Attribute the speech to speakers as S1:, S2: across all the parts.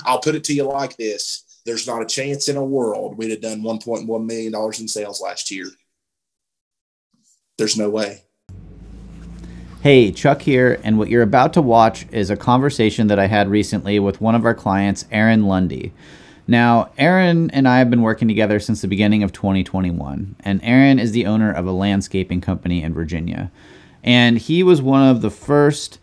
S1: I'll put it to you like this. There's not a chance in a world we'd have done $1.1 million in sales last year. There's no way.
S2: Hey, Chuck here, and what you're about to watch is a conversation that I had recently with one of our clients, Aaron Lundy. Now, Aaron and I have been working together since the beginning of 2021, and Aaron is the owner of a landscaping company in Virginia. And he was one of the first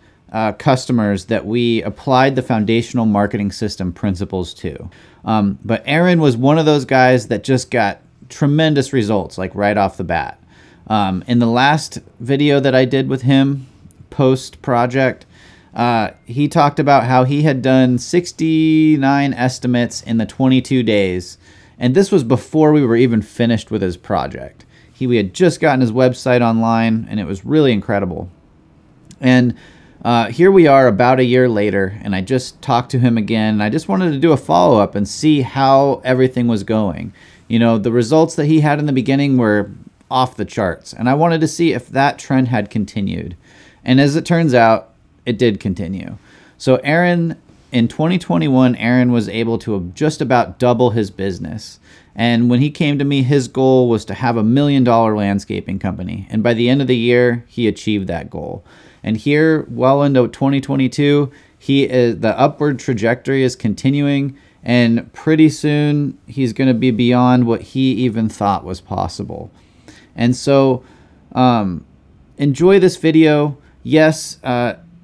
S2: customers that we applied the foundational marketing system principles to. But Aaron was one of those guys that just got tremendous results, like right off the bat. In the last video that I did with him, post project, he talked about how he had done 69 estimates in the 22 days. And this was before we were even finished with his project. We had just gotten his website online, and it was really incredible. And here we are about a year later, and I just talked to him again. I just wanted to do a follow-up and see how everything was going. You know, the results that he had in the beginning were off the charts, and I wanted to see if that trend had continued. And as it turns out, it did continue. So Aaron, in 2021, Aaron was able to just about double his business. And when he came to me, his goal was to have $1 million landscaping company. And by the end of the year, he achieved that goal. And here, well into 2022, the upward trajectory is continuing. And pretty soon, he's going to be beyond what he even thought was possible. And so, enjoy this video. Yes,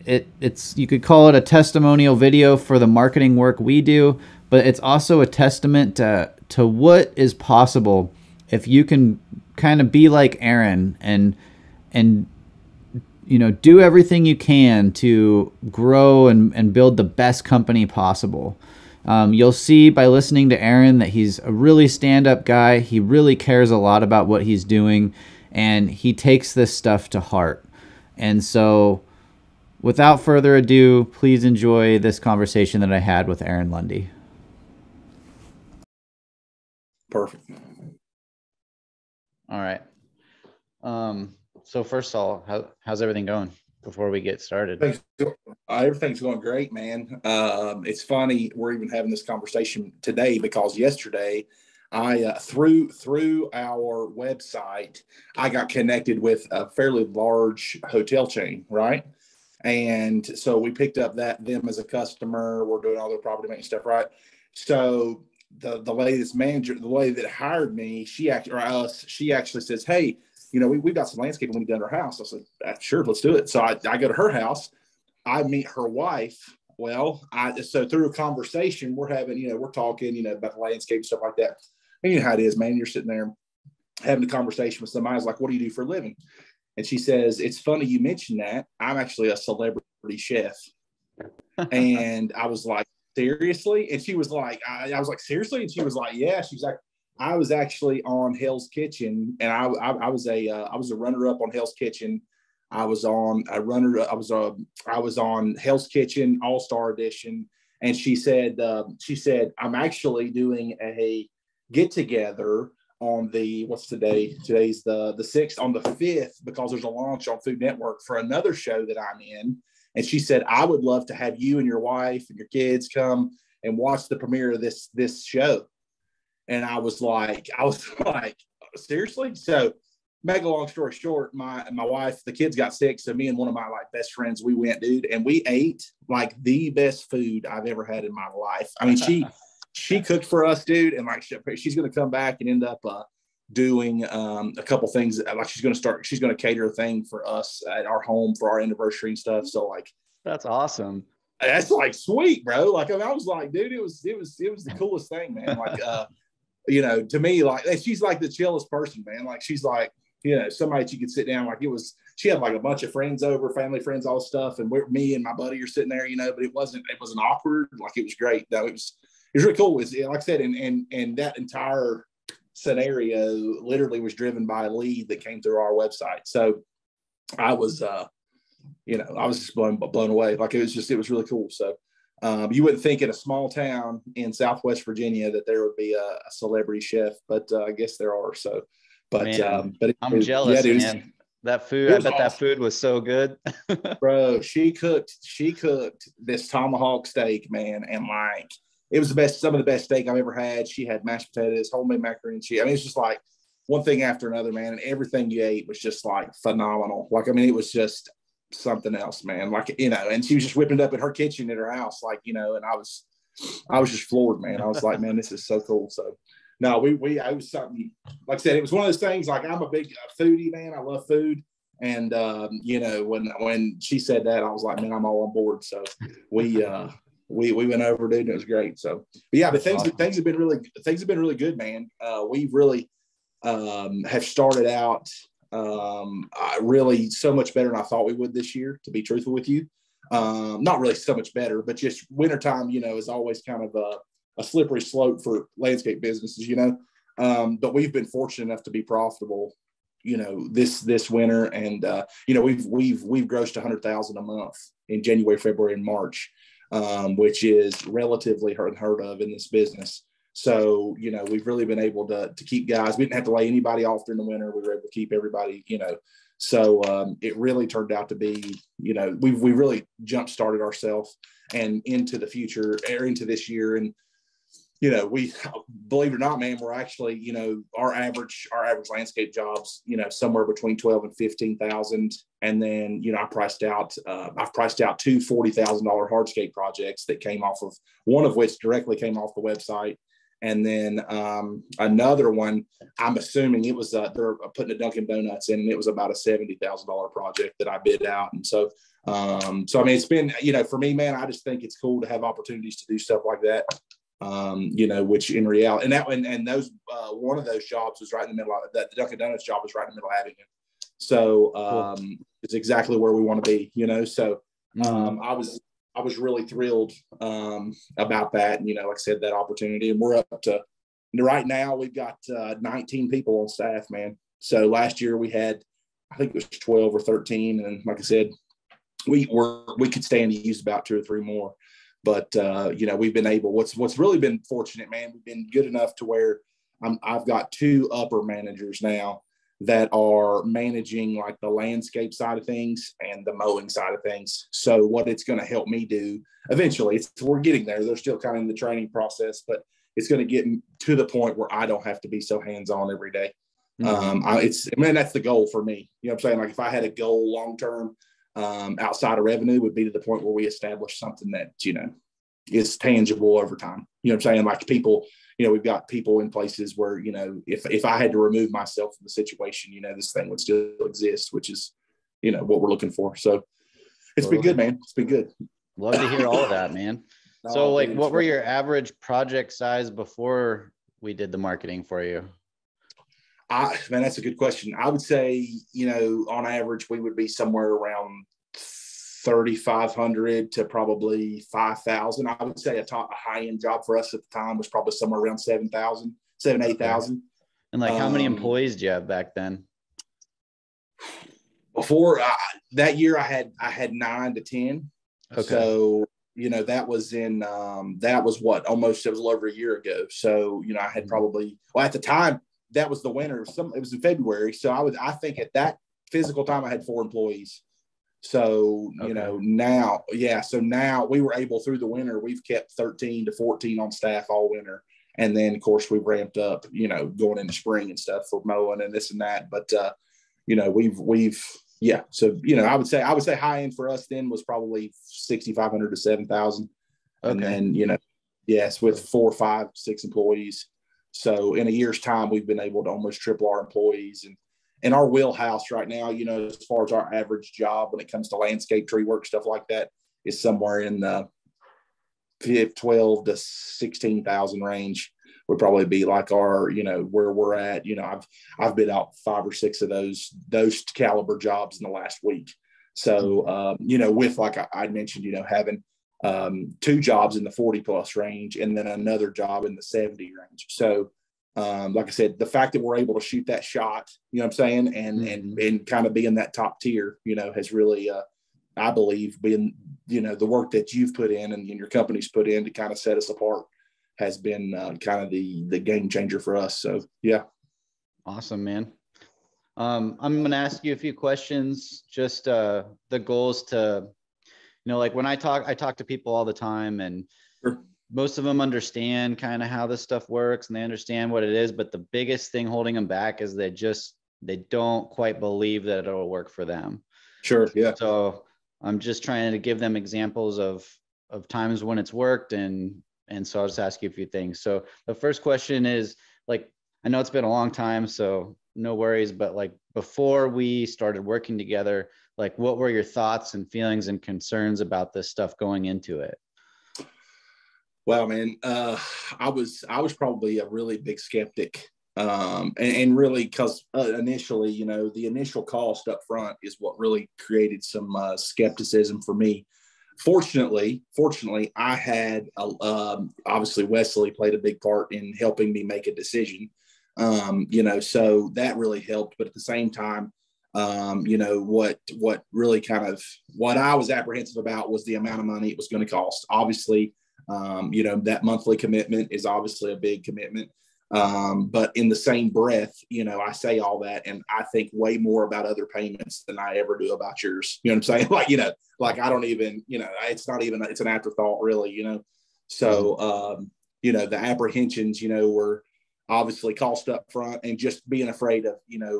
S2: it's you could call it a testimonial video for the marketing work we do, but it's also a testament to what is possible if you can kind of be like Aaron and you know, do everything you can to grow and build the best company possible. You'll see by listening to Aaron that he's a really stand-up guy. He really cares a lot about what he's doing, and he takes this stuff to heart. And so, without further ado, please enjoy this conversation that I had with Aaron Lundy.
S1: Perfect.
S2: All right. So first of all, how's everything going before we get started?
S1: Everything's going great, man. It's funny we're even having this conversation today because yesterday I through our website, I got connected with a fairly large hotel chain, right? And so we picked up them as a customer. We're doing all their property maintenance stuff, right? So the lady that's manager, the lady that hired me, she actually says, "Hey, you know, we've got some landscaping we need done at our house." I said, "Sure, let's do it." So I go to her house. I meet her wife. Well, so through a conversation we're having, you know, we're talking, you know, about the landscape, stuff like that. And you know how it is, man. You're sitting there having a conversation with somebody. I was like, "What do you do for a living?" And she says, "It's funny you mentioned that. I'm actually a celebrity chef." And I was like, "Seriously?" And she was like, I was like, "Seriously?" And she was like, "Yeah." She's like, "I was actually on Hell's Kitchen, and I was a runner-up on Hell's Kitchen. I was on Hell's Kitchen All-Star Edition." And she said, "I'm actually doing a get-together on what's today? Today's the 6th, on the 5th, because there's a launch on Food Network for another show that I'm in." And she said, "I would love to have you and your wife and your kids come and watch the premiere of this show." And I was like, "Seriously?" So, make a long story short, my wife, the kids got sick. So me and one of my best friends, we went, dude, and we ate like the best food I've ever had in my life. I mean, she cooked for us, dude. And like, she's going to come back and end up doing a couple things. Like she's going to cater a thing for us at our home for our anniversary and stuff. So like,
S2: that's awesome.
S1: That's like sweet, bro. Like, I mean, I was like, dude, it was the coolest thing, man. Like, you know, to me, like, she's like the chillest person, man. Like, she's like, you know, somebody that you could sit down. Like, she had like a bunch of friends over, family, friends, all this stuff. And me and my buddy are sitting there, you know, but it wasn't awkward. Like, it was great. No, it was really cool. It was, like I said, and that entire scenario literally was driven by a lead that came through our website. So I was, you know, I was just blown away. Like, it was really cool. So, you wouldn't think in a small town in Southwest Virginia that there would be a celebrity chef, but I guess there are. So, but
S2: I'm jealous, yeah, man. That food, I bet awesome. That food was so good.
S1: Bro, she cooked this tomahawk steak, man, and like it was the best, some of the best steak I've ever had. She had mashed potatoes, homemade macaroni and cheese. I mean, it's just like one thing after another, man. And everything you ate was just like phenomenal. Like, I mean, it was just something else, man. Like, you know, and she was just whipping it up in her kitchen at her house, like, you know, and I was just floored, man. I was like, man, this is so cool. So no, I was something, like I said, it was one of those things, like, I'm a big foodie, man. I love food. And, you know, when she said that, I was like, man, I'm all on board. So we went over, dude, and it was great. So, but yeah, but things have been really good, man. We've really, have started out, really so much better than I thought we would this year, to be truthful with you. Not really so much better, but just wintertime, you know, is always kind of a slippery slope for landscape businesses, you know. But we've been fortunate enough to be profitable, you know, this winter, and you know, we've grossed 100,000 a month in January, February, and March, which is relatively unheard of in this business. So, you know, we've really been able to keep guys. We didn't have to lay anybody off during the winter. We were able to keep everybody, you know. So it really turned out to be, you know, we really jump started ourselves and into the future, or into this year. And, you know, we, believe it or not, man, we're actually, you know, our average landscape jobs, you know, somewhere between 12 and 15,000. And then, you know, I've priced out two $40,000 hardscape projects that came off of, one of which directly came off the website. And then another one, I'm assuming it was, they're putting a Dunkin' Donuts in, and it was about a $70,000 project that I bid out. And so, I mean, it's been, you know, for me, man, I just think it's cool to have opportunities to do stuff like that. You know, which in reality, and those, one of those jobs was right in the middle of that. The Dunkin' Donuts job was right in the middle of Avenue. So, cool. It's exactly where we want to be, you know? So, I was really thrilled about that. And, you know, like I said, that opportunity, and we're up to, right now we've got 19 people on staff, man. So last year we had, I think it was 12 or 13. And like I said, we could stand to use about 2 or 3 more. But, you know, we've been able, what's really been fortunate, man, we've been good enough to where I've got 2 upper managers now that are managing like the landscape side of things and the mowing side of things. So what it's going to help me do eventually, we're getting there. They're still kind of in the training process, but it's going to get to the point where I don't have to be so hands-on every day. That's the goal for me. You know what I'm saying? Like, if I had a goal long-term, outside of revenue, would be to the point where we establish something that, you know, is tangible over time. You know what I'm saying? Like, people, you know, we've got people in places where, you know, if I had to remove myself from the situation, you know, this thing would still exist, which is, you know, what we're looking for. So it's been good, man. It's been good.
S2: Love to hear all of that, man. So like, what were your average project size before we did the marketing for you?
S1: Man, that's a good question. I would say, you know, on average, we would be somewhere around 3,500 to probably 5,000. I would say a high-end job for us at the time was probably somewhere around 7,000, 8,000.
S2: And like, how many employees do you have back then?
S1: Before that year, I had 9 to 10. Okay. So, you know, that was what, almost, it was a little over a year ago. So, you know, I had probably, well, at the time, that was the winter. It was in February. So I think at that physical time, I had 4 employees. So, you know, now, so now we were able, through the winter, we've kept 13 to 14 on staff all winter. And then, of course, we've ramped up, you know, going into spring and stuff for mowing and this and that. But, you know, so, you know, I would say high end for us then was probably 6,500 to 7,000. And then, you know, yes, with 4, 5, 6 employees. So in a year's time, we've been able to almost triple our employees. And in our wheelhouse right now, you know, as far as our average job when it comes to landscape, tree work, stuff like that, is somewhere in the 12 to 16,000 range would probably be like our, you know, where we're at. You know, I've bid out 5 or 6 of those caliber jobs in the last week. So, you know, with, like I mentioned, you know, having 2 jobs in the 40 plus range and then another job in the 70 range. So, like I said, the fact that we're able to shoot that shot, you know what I'm saying, and kind of be in that top tier, you know, has really, I believe, been, you know, the work that you've put in and your company's put in to kind of set us apart has been kind of the game changer for us. So, yeah. Awesome, man.
S2: I'm going to ask you a few questions, just the goals to, you know, like when I talk to people all the time, and,
S1: sure.
S2: most of them understand kind of how this stuff works and they understand what it is. But the biggest thing holding them back is they don't quite believe that it'll work for them.
S1: Sure. Yeah.
S2: So I'm just trying to give them examples of times when it's worked. And so I'll just ask you a few things. So the first question is, like, I know it's been a long time, so no worries, but like before we started working together, like what were your thoughts and feelings and concerns about this stuff going into it?
S1: Well, man, I was probably a really big skeptic, and really because initially, the initial cost up front is what really created some skepticism for me. Fortunately, I had obviously Wesley played a big part in helping me make a decision. So that really helped. But at the same time, what really kind of what I was apprehensive about was the amount of money it was going to cost. Obviously, that monthly commitment is obviously a big commitment. But in the same breath, I say all that and I think way more about other payments than I ever do about yours. You know what I'm saying? Like I don't even, it's an afterthought really. So, the apprehensions, were obviously cost up front and just being afraid of,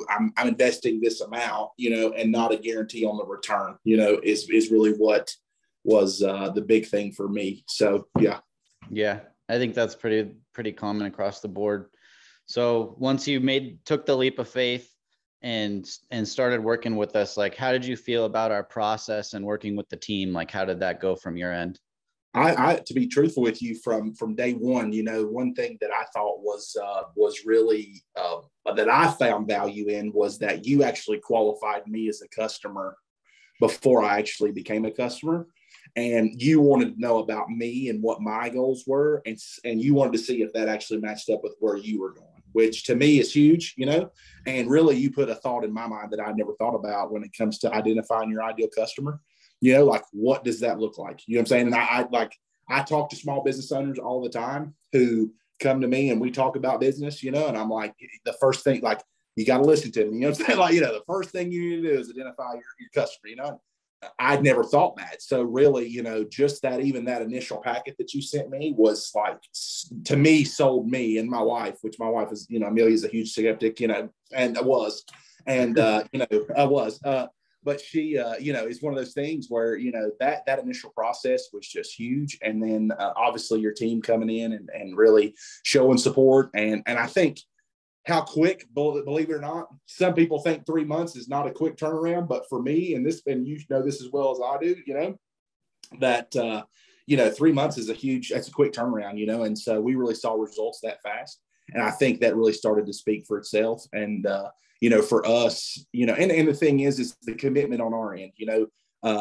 S1: I'm investing this amount, and not a guarantee on the return, is really what was the big thing for me. So, yeah.
S2: Yeah, I think that's pretty common across the board. So once you took the leap of faith and started working with us, like, how did you feel about our process and working with the team? Like, how did that go from your end?
S1: I to be truthful with you, from day one, one thing that I thought was really that I found value in was that you actually qualified me as a customer before I actually became a customer. And you wanted to know about me and what my goals were. And you wanted to see if that actually matched up with where you were going, which to me is huge, and really you put a thought in my mind that I never thought about when it comes to identifying your ideal customer, like what does that look like? You know what I'm saying? And I talk to small business owners all the time who come to me and we talk about business, and I'm like, the first thing, like, you got to listen to them, you know what I'm saying? Like, the first thing you need to do is identify your customer, I'd never thought that. So really, just that, even that initial packet that you sent me was like, to me, sold me and my wife, which my wife is, Amelia's a huge skeptic, and I was, and, I was, but she, it's one of those things where, that initial process was just huge. And then obviously your team coming in and really showing support. And I think, how quick, believe it or not, some people think 3 months is not a quick turnaround, but for me, and you know this as well as I do, that 3 months is that's a quick turnaround, and so we really saw results that fast, and I think that really started to speak for itself. And for us, and the thing is the commitment on our end.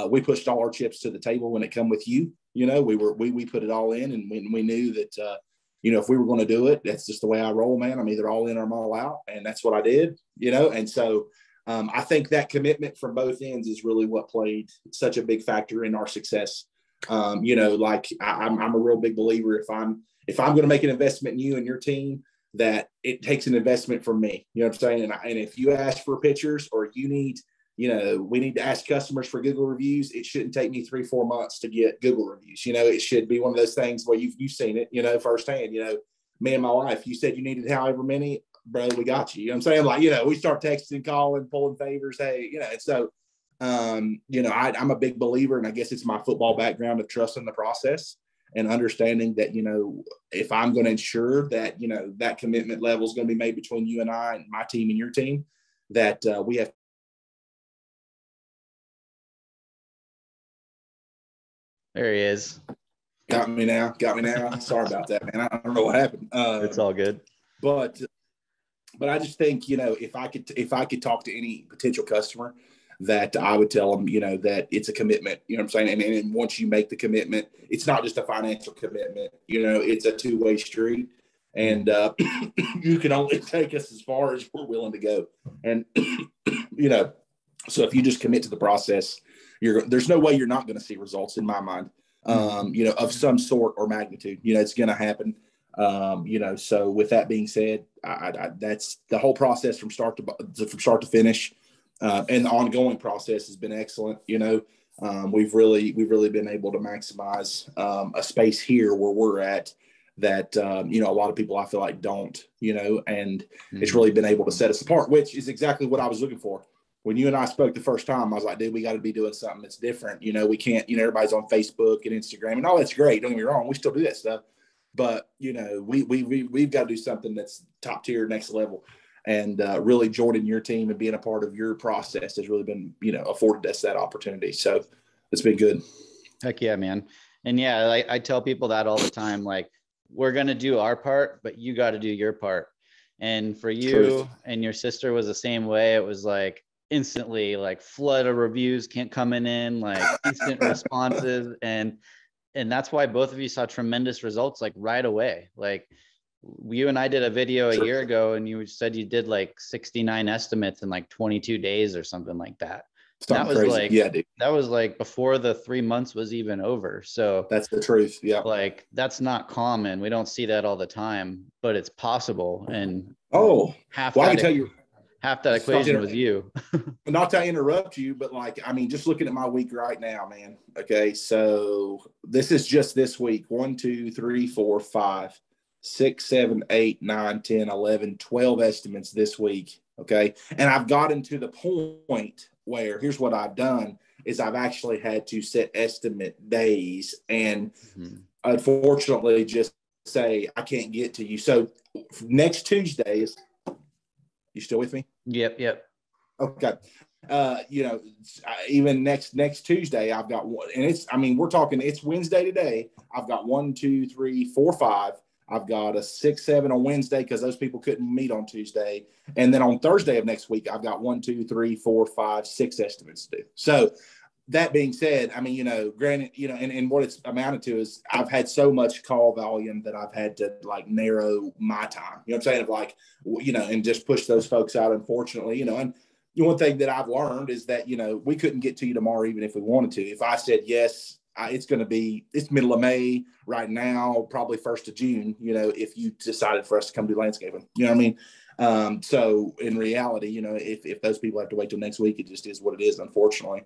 S1: We pushed all our chips to the table when it come with you. We put it all in, and we knew that. If we were going to do it, that's just the way I roll, man. I'm either all in or I'm all out. And that's what I did, And so I think that commitment from both ends is really what played such a big factor in our success. Like I'm a real big believer. If I'm going to make an investment in you and your team, that it takes an investment from me, you know what I'm saying? And if you ask for pictures or you need, we need to ask customers for Google reviews, it shouldn't take me 3-4 months to get Google reviews. It should be one of those things where you've seen it, firsthand. Me and my wife, you said you needed however many, bro, we got you. You know what I'm saying? Like, we start texting, calling, pulling favors. Hey, and so, I'm a big believer, and I guess it's my football background of trusting the process and understanding that, if I'm going to ensure that, that commitment level is going to be made between you and I and my team and your team, that we have.
S2: There he is.
S1: Got me now. Sorry about that, man. I don't know what happened.
S2: It's all good.
S1: But I just think, if I could talk to any potential customer, that I would tell them, that it's a commitment, you know what I'm saying? And once you make the commitment, it's not just a financial commitment, it's a two-way street. And you can only take us as far as we're willing to go. And, so if you just commit to the process, there's no way you're not going to see results in my mind, of some sort or magnitude. It's going to happen. So with that being said, I that's the whole process from start to finish, and the ongoing process has been excellent. we've really been able to maximize a space here where we're at that a lot of people I feel like don't, and it's really been able to set us apart, which is exactly what I was looking for. When you and I spoke the first time, I was like, dude, we got to be doing something that's different. We can't, everybody's on Facebook and Instagram and all that's great. Don't get me wrong. We still do that stuff, but we've got to do something that's top tier, next level. And really joining your team and being a part of your process has really been, afforded us that opportunity. So it's been good.
S2: Heck yeah, man. And yeah, I tell people that all the time, like, we're going to do our part, but you got to do your part. And for you
S1: Truth.
S2: and your sister was the same way. It was like instantly like flood of reviews can't coming in, like instant responses. And that's why both of you saw tremendous results like right away. Like you and I did a video a year ago and you said you did like 69 estimates in like 22 days or something like that.
S1: Something crazy. Yeah, dude.
S2: That was like before the 3 months was even over. So
S1: that's the truth. Yeah.
S2: Like that's not common. We don't see that all the time, but it's possible. And
S1: I can tell you
S2: half that equation was you.
S1: Not to interrupt you, but just looking at my week right now, man. Okay. So this is just this week. 1, 2, 3, 4, 5, 6, 7, 8, 9, 10, 11, 12 estimates this week. Okay. And I've gotten to the point where here's what I've done is I've actually had to set estimate days and unfortunately just say, I can't get to you. So next Tuesday is, you still with me?
S2: Yep.
S1: Okay. Even next Tuesday, I've got one, and we're talking, it's Wednesday today. I've got 1, 2, 3, 4, 5. I've got a 6, 7 on Wednesday because those people couldn't meet on Tuesday. And then on Thursday of next week, I've got 1, 2, 3, 4, 5, 6 estimates to do. So that being said, granted, and what it's amounted to is I've had so much call volume that I've had to narrow my time, what I'm saying? And just push those folks out, unfortunately, and one thing that I've learned is that, we couldn't get to you tomorrow, even if we wanted to. If I said yes, it's middle of May right now, probably 1st of June, if you decided for us to come do landscaping, you know what I mean? So in reality, if those people have to wait till next week, it just is what it is, unfortunately,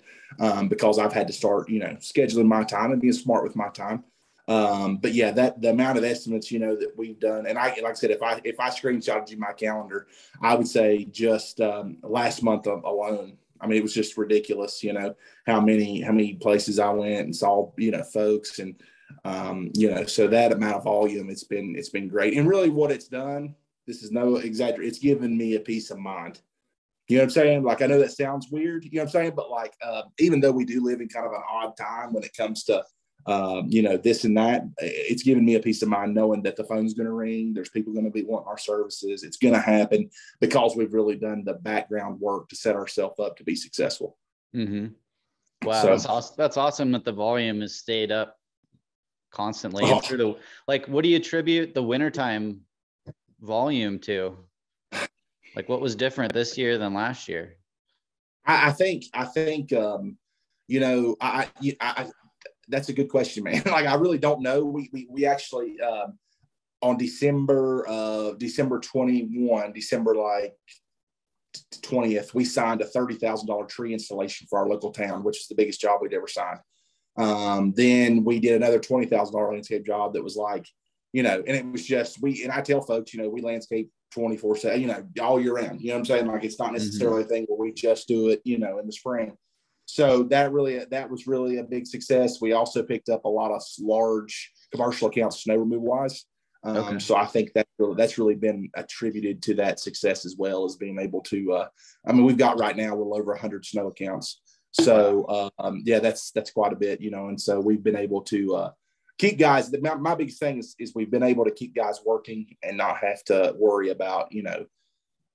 S1: because I've had to start, scheduling my time and being smart with my time. But yeah, the amount of estimates, that we've done, and like I said, if I screenshotted you my calendar, I would say just last month alone, it was just ridiculous, how many places I went and saw, folks, and so that amount of volume, it's been great. And really what it's done, this is no exaggeration, it's given me a peace of mind. You know what I'm saying? I know that sounds weird, you know what I'm saying? But even though we do live in kind of an odd time when it comes to, this and that, it's given me a peace of mind knowing that the phone's going to ring. There's people going to be wanting our services. It's going to happen because we've really done the background work to set ourselves up to be successful.
S2: Mm-hmm. Wow. So, that's awesome that the volume has stayed up constantly. What do you attribute the wintertime volume to? What was different this year than last year?
S1: I think, that's a good question, man. I really don't know. We actually, on December 21, December 20th, we signed a $30,000 tree installation for our local town, which is the biggest job we'd ever signed. Then we did another $20,000 landscape job that was and it was just, and I tell folks, we landscape 24/7, all year round, you know what I'm saying? It's not necessarily a thing where we just do it, in the spring. So that was really a big success. We also picked up a lot of large commercial accounts, snow removal wise. So I think that's really been attributed to that success as well, as being able to, we've got right now a little over 100 snow accounts. So that's quite a bit, and so we've been able to keep guys. My biggest thing is we've been able to keep guys working and not have to worry about,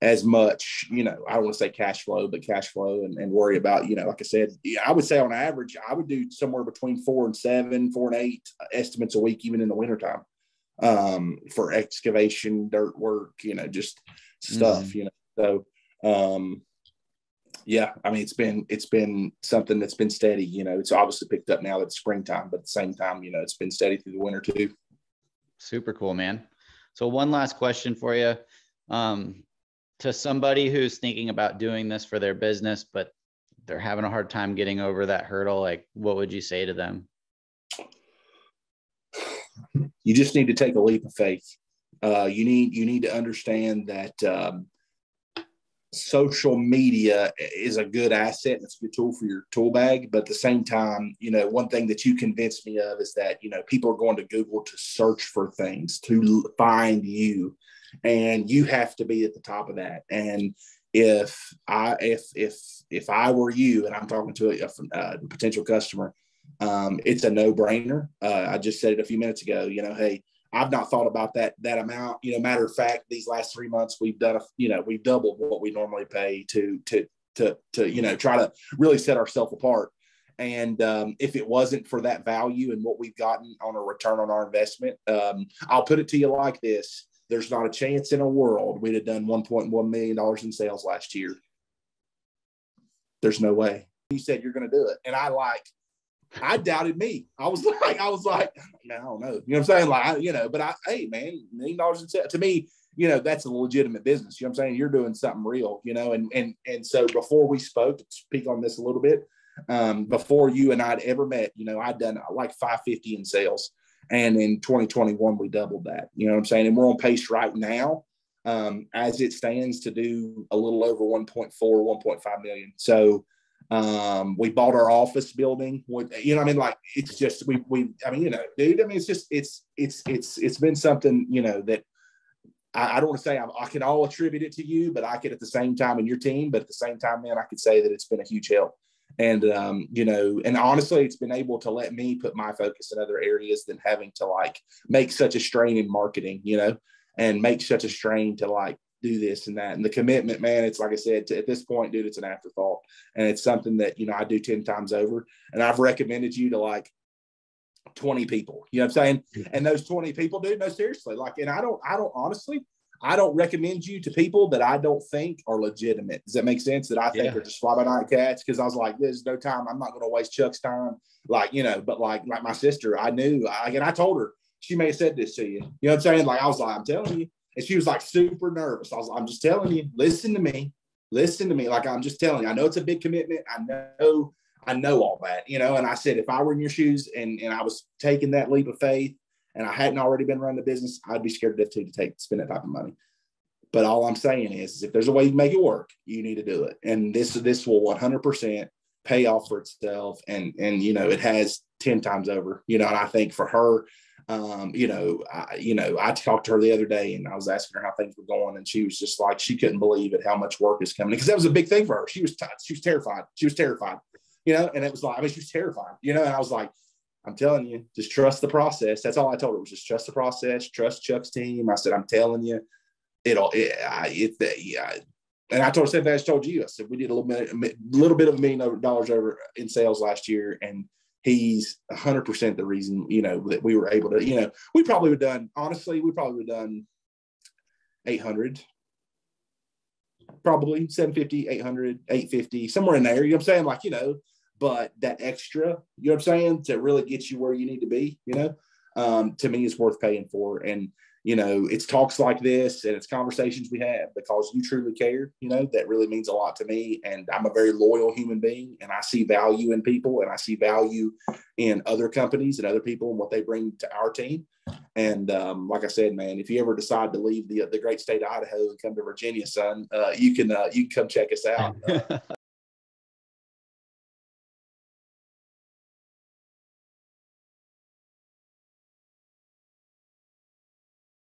S1: as much, I don't want to say cash flow, but cash flow and worry about, like I said, I would say on average, I would do somewhere between 4 and 7, 4 and 8 estimates a week, even in the wintertime, for excavation, dirt work, just stuff, so, it's been something that's been steady, it's obviously picked up now that it's springtime, but at the same time, it's been steady through the winter too.
S2: Super cool, man. So one last question for you. To somebody who's thinking about doing this for their business, but they're having a hard time getting over that hurdle, like what would you say to them?
S1: You just need to take a leap of faith. You need to understand that social media is a good asset. It's a good tool for your tool bag. But at the same time, one thing that you convinced me of is that, people are going to Google to search for things, to find you, and you have to be at the top of that. And if I were you, and I'm talking to a potential customer, it's a no-brainer. I just said it a few minutes ago, hey, I've not thought about that amount. Matter of fact, these last 3 months we've done we've doubled what we normally pay to try to really set ourselves apart. And if it wasn't for that value and what we've gotten on a return on our investment, I'll put it to you like this: there's not a chance in a world we'd have done $1.1 million in sales last year. There's no way. You said you're going to do it, and I doubted me. I was like, man, I don't know. You know what I'm saying? But hey, man, $1 million in sales, to me, that's a legitimate business. You know what I'm saying? You're doing something real, and so before we spoke, to speak on this a little bit, before you and I'd ever met, I'd done like 550 in sales. And in 2021, we doubled that, you know what I'm saying? And we're on pace right now, as it stands, to do a little over 1.4, 1.5 million. So, we bought our office building. It's just, dude, it's been something, that I don't want to say I can all attribute it to you, but I could at the same time, and your team, but at the same time, man, I could say that it's been a huge help. And, and honestly, it's been able to let me put my focus in other areas than having to make such a strain in marketing, and make such a strain to do this and that. And the commitment, man, it's like I said, at this point, dude, it's an afterthought. And it's something that, I do 10 times over. And I've recommended you to 20 people, you know what I'm saying? And those 20 people, dude, no, seriously, and I don't honestly, I don't recommend you to people that I don't think are legitimate. Does that make sense? That I think are just fly-by-night cats? Because I was like, there's no time. I'm not going to waste Chuck's time. But like my sister, I knew, and I told her, she may have said this to you. You know what I'm saying? I was like, I'm telling you. And she was super nervous. I'm just telling you, listen to me. I'm just telling you, I know it's a big commitment. I know all that, and I said, if I were in your shoes and I was taking that leap of faith, and I hadn't already been running the business, I'd be scared to death to spend that type of money. But all I'm saying is if there's a way you make it work, you need to do it. And this will 100% pay off for itself. And it has 10 times over, and I think for her, I talked to her the other day and I was asking her how things were going. And she was just like, she couldn't believe it, how much work is coming, because that was a big thing for her. She was terrified. She was terrified, and it was she was terrified, and I was like, I'm telling you, just trust the process. That's all I told her, was just trust the process, trust Chuck's team. I said, I'm telling you, and I told her the same thing I told you. I said, we did a little bit of $1 million over in sales last year. And he's 100% the reason, that we were able to, we probably would have done 800, probably 750, 800, 850, somewhere in there. You know what I'm saying? But that extra, you know what I'm saying, to really get you where you need to be, to me is worth paying for. And, it's talks like this and it's conversations we have because you truly care, that really means a lot to me. And I'm a very loyal human being, and I see value in people, and I see value in other companies and other people and what they bring to our team. And like I said, man, if you ever decide to leave the great state of Idaho and come to Virginia, son, you can come check us out.